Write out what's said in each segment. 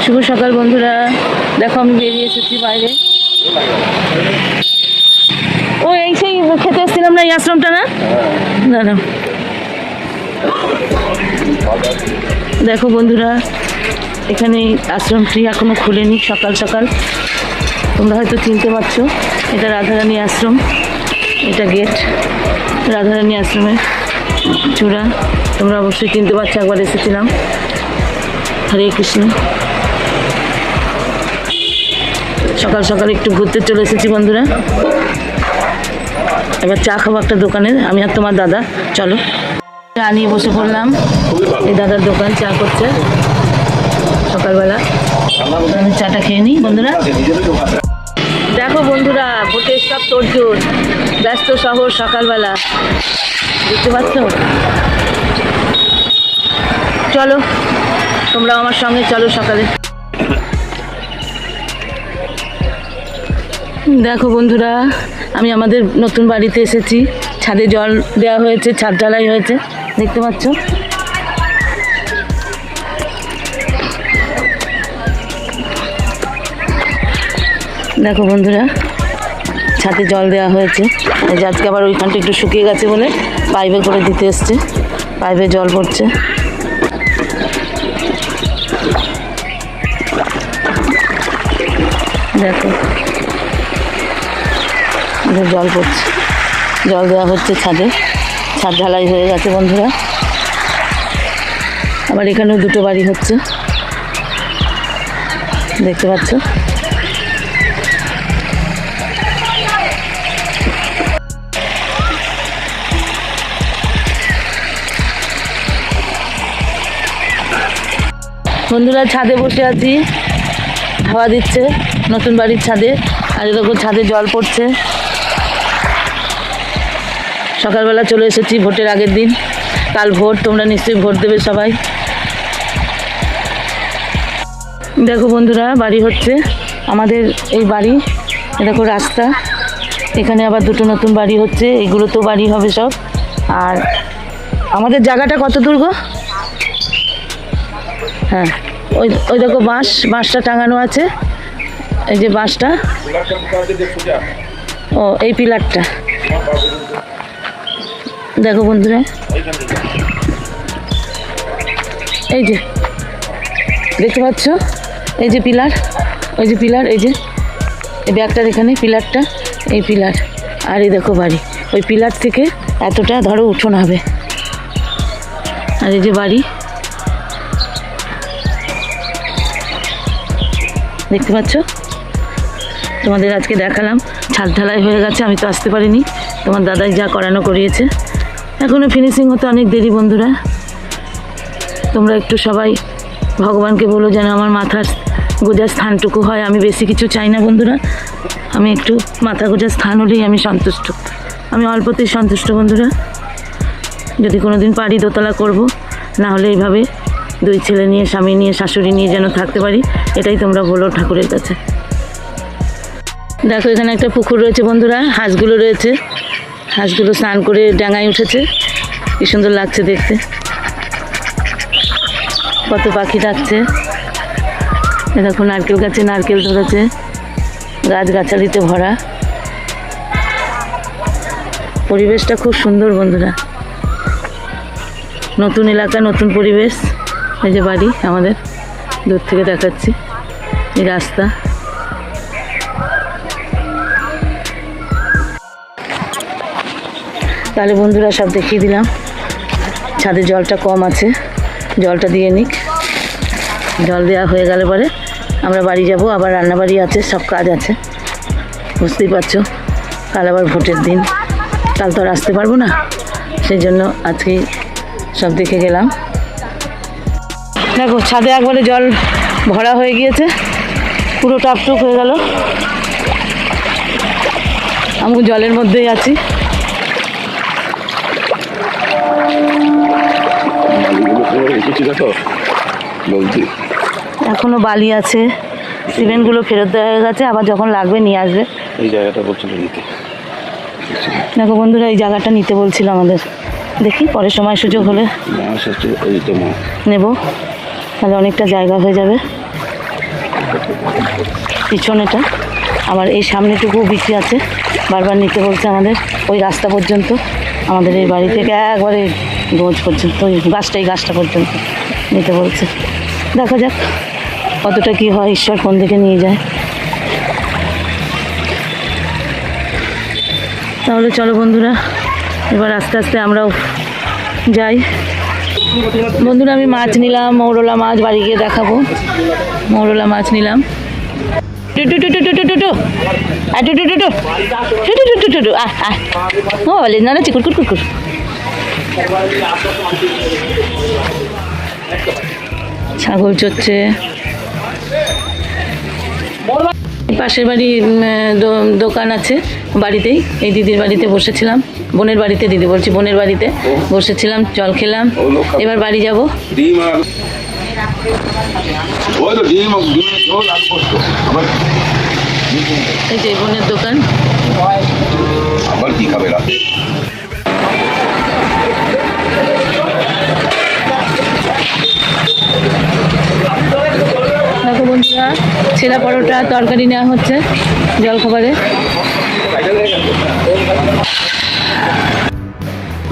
শুভ সকাল বন্ধুরা, দেখো আমি বেরিয়ে এসেছি বাইরে। ও এই সেই খেতে এসেছিলাম না, এই আশ্রমটা না দাদা। দেখো বন্ধুরা, এখানে আশ্রমটি এখনো খোলেনি। সকাল সকাল তোমরা হয়তো চিনতে পারছো, এটা রাধারানী আশ্রম। এটা গেট রাধারানী আশ্রমের চূড়া। তোমরা অবশ্যই চিনতে পারছো, একবার এসেছিলাম। হরে কৃষ্ণ। সকাল সকাল একটু ঘুরতে চলে এসেছি বন্ধুরা। এবার চা খাবো একটা দোকানে, আমি আর তোমার দাদা। চলো চা নিয়ে বসে পড়লাম। এই দাদার দোকান, চা করছে সকালবেলা। আমি চাটা খেয়ে নিই বন্ধুরা। দেখো বন্ধুরা, ভোটের সব তোড়জোড়, ব্যস্ত শহর সকালবেলা, বুঝতে পারছো? চলো তোমরা আমার সঙ্গে চলো সকালে। দেখো বন্ধুরা, আমি আমাদের নতুন বাড়িতে এসেছি। ছাদে জল দেওয়া হয়েছে, ছাদ ঢালাই হয়েছে, দেখতে পাচ্ছ। দেখো বন্ধুরা, ছাদে জল দেওয়া হয়েছে। আজকে আবার ওইখানটা একটু শুকিয়ে গেছে বলে পাইপে করে দিতে এসছে। পাইপে জল পড়ছে। দেখো জল পড়ছে, জল দেওয়া হচ্ছে ছাদে। ছাদ ঢালাই হয়ে গেছে বন্ধুরা। আবার এখানেও দুটো বাড়ি হচ্ছে, দেখতে পাচ্ছ। বন্ধুরা ছাদে বসে আছি, হাওয়া দিচ্ছে নতুন বাড়ির ছাদে। আর দেখো ছাদে জল পড়ছে। সকালবেলা চলে এসেছি ভোটের আগের দিন। কাল ভোট, তোমরা নিশ্চয়ই ভোট দেবে সবাই। দেখো বন্ধুরা, বাড়ি হচ্ছে আমাদের এই বাড়ি। দেখো রাস্তা, এখানে আবার দুটো নতুন বাড়ি হচ্ছে। এগুলো তো বাড়ি হবে সব। আর আমাদের জায়গাটা কত দূর গো? হ্যাঁ, ওই ওই দেখো বাঁশটা টাঙানো আছে। এই যে বাঁশটা, ও এই পিলারটা। দেখো বন্ধুরা, এই যে দেখতে পাচ্ছ, এই যে পিলার, ওই যে পিলার, এই যে এই ব্যাগটার এখানে পিলারটা, এই পিলার। আর এই দেখো বাড়ি, ওই পিলার থেকে এতটা ধরো উঠোন হবে। আর এই যে বাড়ি, দেখতে পাচ্ছ। তোমাদের আজকে দেখালাম। ছাদ ঢালাই হয়ে গেছে, আমি তো আসতে পারিনি। তোমার দাদাই যা করানো করিয়েছে। এখনও ফিনিশিং হতে অনেক দেরি বন্ধুরা। তোমরা একটু সবাই ভগবানকে বলো যেন আমার মাথার গোজার স্থানটুকু হয়। আমি বেশি কিছু চাই না বন্ধুরা। আমি একটু মাথা গোজার স্থান হলেই আমি সন্তুষ্ট। আমি অল্পতেই সন্তুষ্ট বন্ধুরা। যদি কোনো দিন পারি দোতলা করব, না হলে এইভাবে দুই ছেলে নিয়ে, স্বামী নিয়ে, শাশুড়ি নিয়ে যেন থাকতে পারি, এটাই তোমরা বলো ঠাকুরের কাছে। দেখো এখানে একটা পুকুর রয়েছে বন্ধুরা, হাঁসগুলো রয়েছে। হাঁসগুলো স্নান করে ডাঙায় উঠেছে, কি সুন্দর লাগছে দেখতে। কত পাখি ডাকছে। দেখো নারকেল গাছে নারকেল ধরেছে, গাছগাছালিতে ভরা। পরিবেশটা খুব সুন্দর বন্ধুরা। নতুন এলাকা, নতুন পরিবেশ। এই যে বাড়ি আমাদের, দূর থেকে দেখাচ্ছি। এই রাস্তা। তাহলে বন্ধুরা সব দেখিয়ে দিলাম। ছাদে জলটা কম আছে, জলটা দিয়ে নিক। জল দেওয়া হয়ে গেলে পরে আমরা বাড়ি যাব। আবার রান্নাবাড়ি আছে, সব কাজ আছে, বুঝতেই পারছো। কাল আবার ভোটের দিন, কাল তো আর আসতে পারবো না। সেই জন্য আজকেই সব দেখে গেলাম। দেখো ছাদে একবারে জল ভরা হয়ে গিয়েছে, পুরো টাপটুপ হয়ে গেল। আমি জলের মধ্যেই আছি। এখনো বালি আছে, সিমেন্টগুলো ফেরত দেওয়া হয়ে গেছে। আবার যখন লাগবে নিয়ে আসবে। এই জায়গাটা বলছিল নিতে। দেখো বন্ধুরা, এই জায়গাটা নিতে বলছিল আমাদের। দেখি পরের সময় সুযোগ হলে নেব, তাহলে অনেকটা জায়গা হয়ে যাবে। পিছনেটা, আবার এই সামনেটুকু বিক্রি আছে, বারবার নিতে বলছে আমাদের ওই রাস্তা পর্যন্ত, আমাদের এই বাড়ি থেকে একবারে গোজ পর্যন্ত, ওই গাছটা পর্যন্ত নিতে বলছে। দেখা যাক কতটা কি হয়, ঈশ্বর কোন দিকে নিয়ে যায়। তাহলে চলো বন্ধুরা, এবার আস্তে আস্তে আমরাও যাই। বন্ধুরা আমি মাছ নিলাম, মৌরলা মাছ, বাড়ি গিয়ে দেখাবো। মৌরলা মাছ নিলাম। না চিকুর কুকুর, ছাগল চড়ছে। পাশের বাড়ি দোকান আছে বাড়িতেই, এই দিদির বাড়িতে বসেছিলাম, বোনের বাড়িতে, দিদি বলছি বোনের বাড়িতে বসেছিলাম, জল খেলাম। এবার বাড়ি যাব। এই যে বোনের দোকান। আবার কি খাবে রাতে? দেখো বন্ধুরা, ছেলা পরোটা তরকারি নেওয়া হচ্ছে জলখাবারে।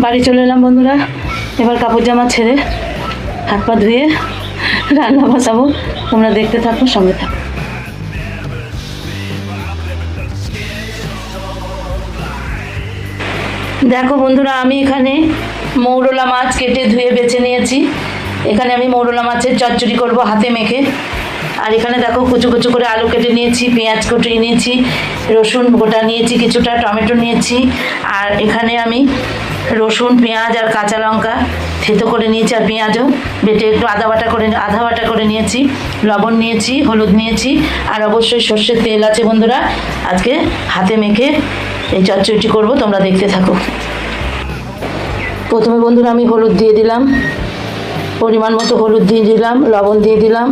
বাড়ি চলে এলাম বন্ধুরা, এবার কাপড় জামা ছেড়ে হাত পা ধুয়ে রান্না বসাবো। তোমরা দেখতে থাকো, সঙ্গে থাকো। দেখো বন্ধুরা, আমি এখানে মৌরলা মাছ কেটে ধুয়ে বেছে নিয়েছি। এখানে আমি মৌরলা মাছের চচ্চড়ি করব হাতে মেখে। আর এখানে দেখো কুচু কুচু করে আলু কেটে নিয়েছি, পেঁয়াজ কুটিয়ে নিয়েছি, রসুন গোটা নিয়েছি, কিছুটা টমেটো নিয়েছি। আর এখানে আমি রসুন, পেঁয়াজ আর কাঁচা লঙ্কা থেতো করে নিয়েছি, আর পেঁয়াজও বেটে একটু আধা বাটা করে নিয়েছি। লবণ নিয়েছি, হলুদ নিয়েছি, আর অবশ্যই সর্ষের তেল আছে বন্ধুরা। আজকে হাতে মেখে এই চচ্চড়িটি করবো, তোমরা দেখতে থাকো। প্রথমে বন্ধুরা আমি হলুদ দিয়ে দিলাম, পরিমাণ মতো হলুদ দিয়ে দিলাম, লবণ দিয়ে দিলাম।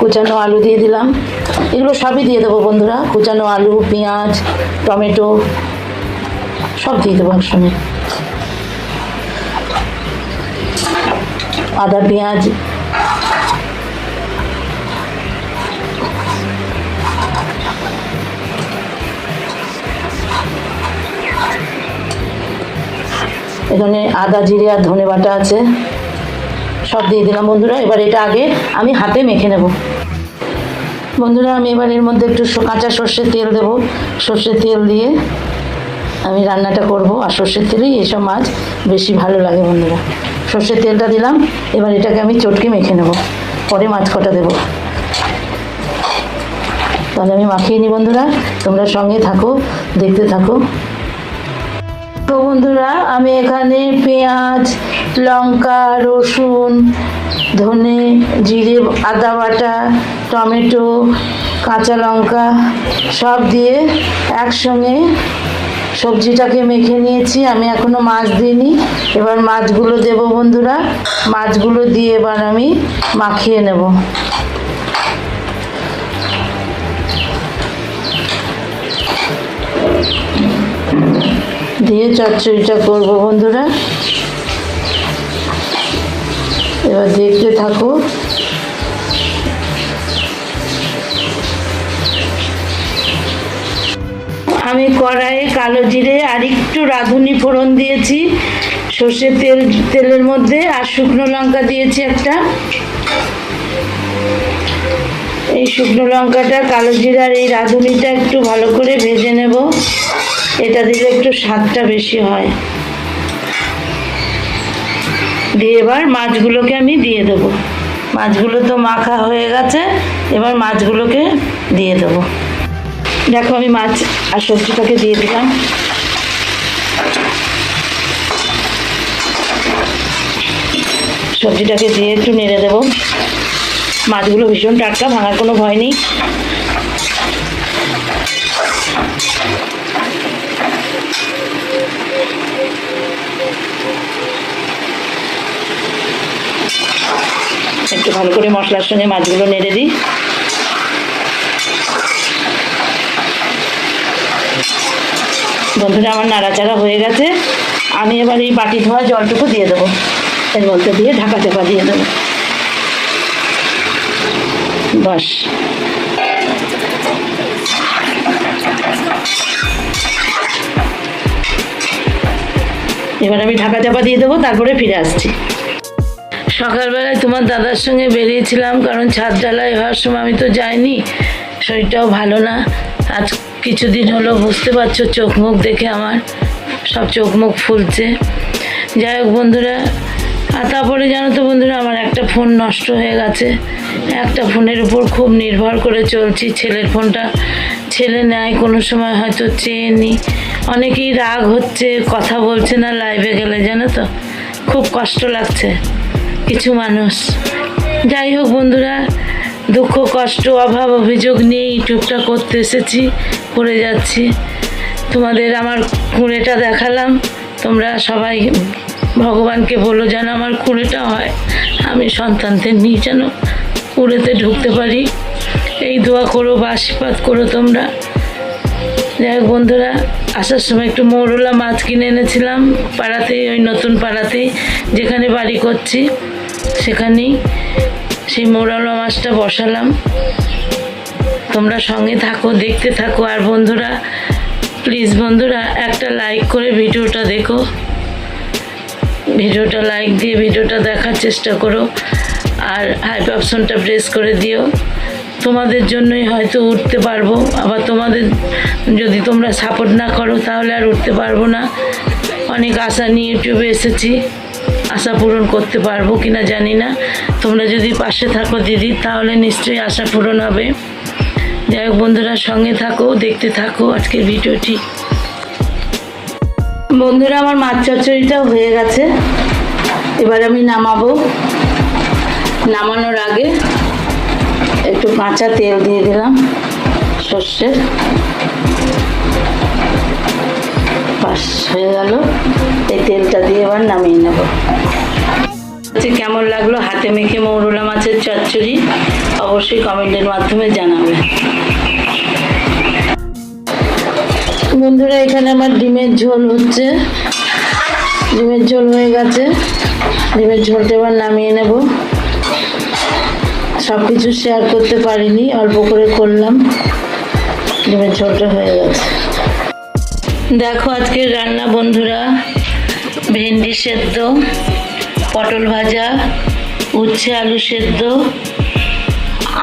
কুচানো আলু দিয়ে দিলাম, এগুলো সবই দিয়ে দেবো বন্ধুরা। কুচানো আলু, পেঁয়াজ, টমেটো সব দিয়ে দেবো একসঙ্গে। আদা, পেঁয়াজ, এখানে আদা, জিরে আর ধনে বাটা আছে, সব দিয়ে দিলাম বন্ধুরা। এবার এটা আগে আমি হাতে মেখে নেব বন্ধুরা। আমি এবার এর মধ্যে একটু কাঁচা সর্ষের তেল দেবো। সর্ষের তেল দিয়ে আমি রান্নাটা করব, আর সর্ষের তেলেই এসব মাছ বেশি ভালো লাগে বন্ধুরা। সর্ষের তেলটা দিলাম, এবার এটাকে আমি চটকে মেখে নেব, পরে মাছ কটা দেবো। তাহলে আমি মাখিয়ে নিই বন্ধুরা, তোমরা সঙ্গে থাকো, দেখতে থাকো। তো বন্ধুরা, আমি এখানে পেঁয়াজ, লঙ্কা, রসুন, ধনে, জিরে, আদা বাটা, টমেটো, কাঁচা লঙ্কা সব দিয়ে একসঙ্গে সবজিটাকে মেখে নিয়েছি। আমি এখনও মাছ দিইনি, এবার মাছগুলো দেবো বন্ধুরা। মাছগুলো দিয়ে এবার আমি মাখিয়ে নেব। দিয়ে চচ্চড়িটা করবো বন্ধুরা। এবার দেখতে থাকো। আমি কড়াইয়ে কালো জিরে আর একটু রাঁধুনি ফোড়ন দিয়েছি, সর্ষের তেলের মধ্যে, আর শুকনো লঙ্কা দিয়েছি একটা। এই শুকনো লঙ্কাটা, কালো জিরা আর এই রাঁধুনিটা একটু ভালো করে ভেজে নেব। এটা দিলে একটু স্বাদটা বেশি হয়। দিয়ে এবার মাছগুলোকে আমি দিয়ে দেবো। মাছগুলো তো মাখা হয়ে গেছে, এবার মাছগুলোকে দিয়ে দেবো। দেখো আমি মাছ আর সবজিটাকে দিয়ে দিলাম। সবজিটাকে দিয়ে একটু নেড়ে দেবো। মাছগুলো ভীষণ টাটকা, ভাঙার কোনো ভয় নেই। একটু ভালো করে মশলার সঙ্গে মাছগুলো নেড়ে দিই। বন্ধুরা, আমার নাড়াচাড়া হয়ে গেছে। আমি এবার এই বাটি ধোয়া জলটুকু দিয়ে দেবো, এর মধ্যে দিয়ে ঢাকা চাপা দিয়ে দেবো। বাস, এবার আমি ঢাকা চাপা দিয়ে দেবো, তারপরে ফিরে আসছি। সকালবেলায় তোমার দাদার সঙ্গে বেরিয়েছিলাম, কারণ ছাদ ঢালাই হওয়ার সময় আমি তো যাইনি, শরীরটাও ভালো না। আজ কিছুদিন হলো বুঝতে পারছো চোখ মুখ দেখে আমার সব চোখ মুখ ফুলছে। যাই হোক বন্ধুরা, আর তারপরে জানো তো বন্ধুরা, আমার একটা ফোন নষ্ট হয়ে গেছে। একটা ফোনের উপর খুব নির্ভর করে চলছি। ছেলের ফোনটা ছেলে নেয়, কোনো সময় হয়তো চেয়ে নিই। অনেকেই রাগ হচ্ছে, কথা বলছে না লাইভে গেলে, জানো তো খুব কষ্ট লাগছে কিছু মানুষ। যাই হোক বন্ধুরা, দুঃখ কষ্ট অভাব অভিযোগ নিয়ে ইউটিউবটা করতে এসেছি, করে যাচ্ছি। তোমাদের আমার কুঁড়েটা দেখালাম, তোমরা সবাই ভগবানকে বলো যেন আমার কুঁড়েটা হয়, আমি সন্তানদের নিয়ে যেন কুঁড়েতে ঢুকতে পারি, এই দোয়া করো বা আশীর্বাদ করো তোমরা। যাই হোক বন্ধুরা, আসার সময় একটু মৌরলা মাছ কিনে এনেছিলাম পাড়াতেই, ওই নতুন পাড়াতেই যেখানে বাড়ি করছি সেখানেই সেই মৌরলা মাছটা বসালাম। তোমরা সঙ্গে থাকো, দেখতে থাকো। আর বন্ধুরা প্লিজ বন্ধুরা একটা লাইক করে ভিডিওটা দেখো, ভিডিওটা লাইক দিয়ে ভিডিওটা দেখার চেষ্টা করো, আর হাইপ অপশনটা প্রেস করে দিও। তোমাদের জন্যই হয়তো উঠতে পারবো, আবার তোমাদের যদি তোমরা সাপোর্ট না করো তাহলে আর উঠতে পারবো না। অনেক আশা নিয়ে ইউটিউবে এসেছি, আশা পূরণ করতে পারবো কিনা জানি না। তোমরা যদি পাশে থাকো দিদি, তাহলে নিশ্চয়ই আশা পূরণ হবে। যাই হোক বন্ধুরা, সঙ্গে থাকো, দেখতে থাকো আজকের ভিডিওটি। বন্ধুরা আমার মাছ চচ্চড়িটাও হয়ে গেছে, এবার আমি নামাবো। নামানোর আগে একটু কাঁচা তেল দিয়ে দিলাম সর্ষের, বাস হয়ে গেল। এই তেলটা দিয়ে এবার নামিয়ে নেব। কেমন লাগলো হাতে মেখে মৌরলা মাছের চচ্চড়ি অবশ্যই কমেন্টের মাধ্যমে জানাবে। বন্ধুরা এখানে আমার ডিমের ঝোল হচ্ছে, ডিমের ঝোল হয়ে গেছে। ডিমের ঝোলটা এবার নামিয়ে নেব। সব কিছু শেয়ার করতে পারিনি, অল্প করে করলাম। ডিমের ঝোলটা হয়ে গেছে। দেখো আজকের রান্না বন্ধুরা, ভেন্ডি সেদ্ধ, পটল ভাজা, উচ্ছে আলু সেদ্ধ,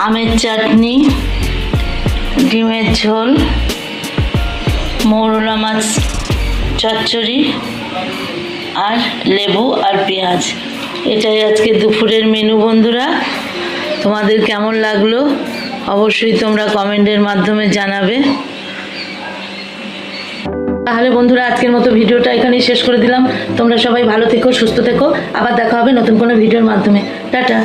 আমের চাটনি, ডিমের ঝোল, মৌরলা মাছ চচ্চড়ি, আর লেবু আর পেঁয়াজ। এটাই আজকে দুপুরের মেনু বন্ধুরা। তোমাদের কেমন লাগলো অবশ্যই তোমরা কমেন্টের মাধ্যমে জানাবে। তাহলে বন্ধুরা আজকের মতো ভিডিওটা এখানেই শেষ করে দিলাম। তোমরা সবাই ভালো থেকো, সুস্থ থেকো, আবার দেখা হবে নতুন কোনো ভিডিওর মাধ্যমে। টাটা।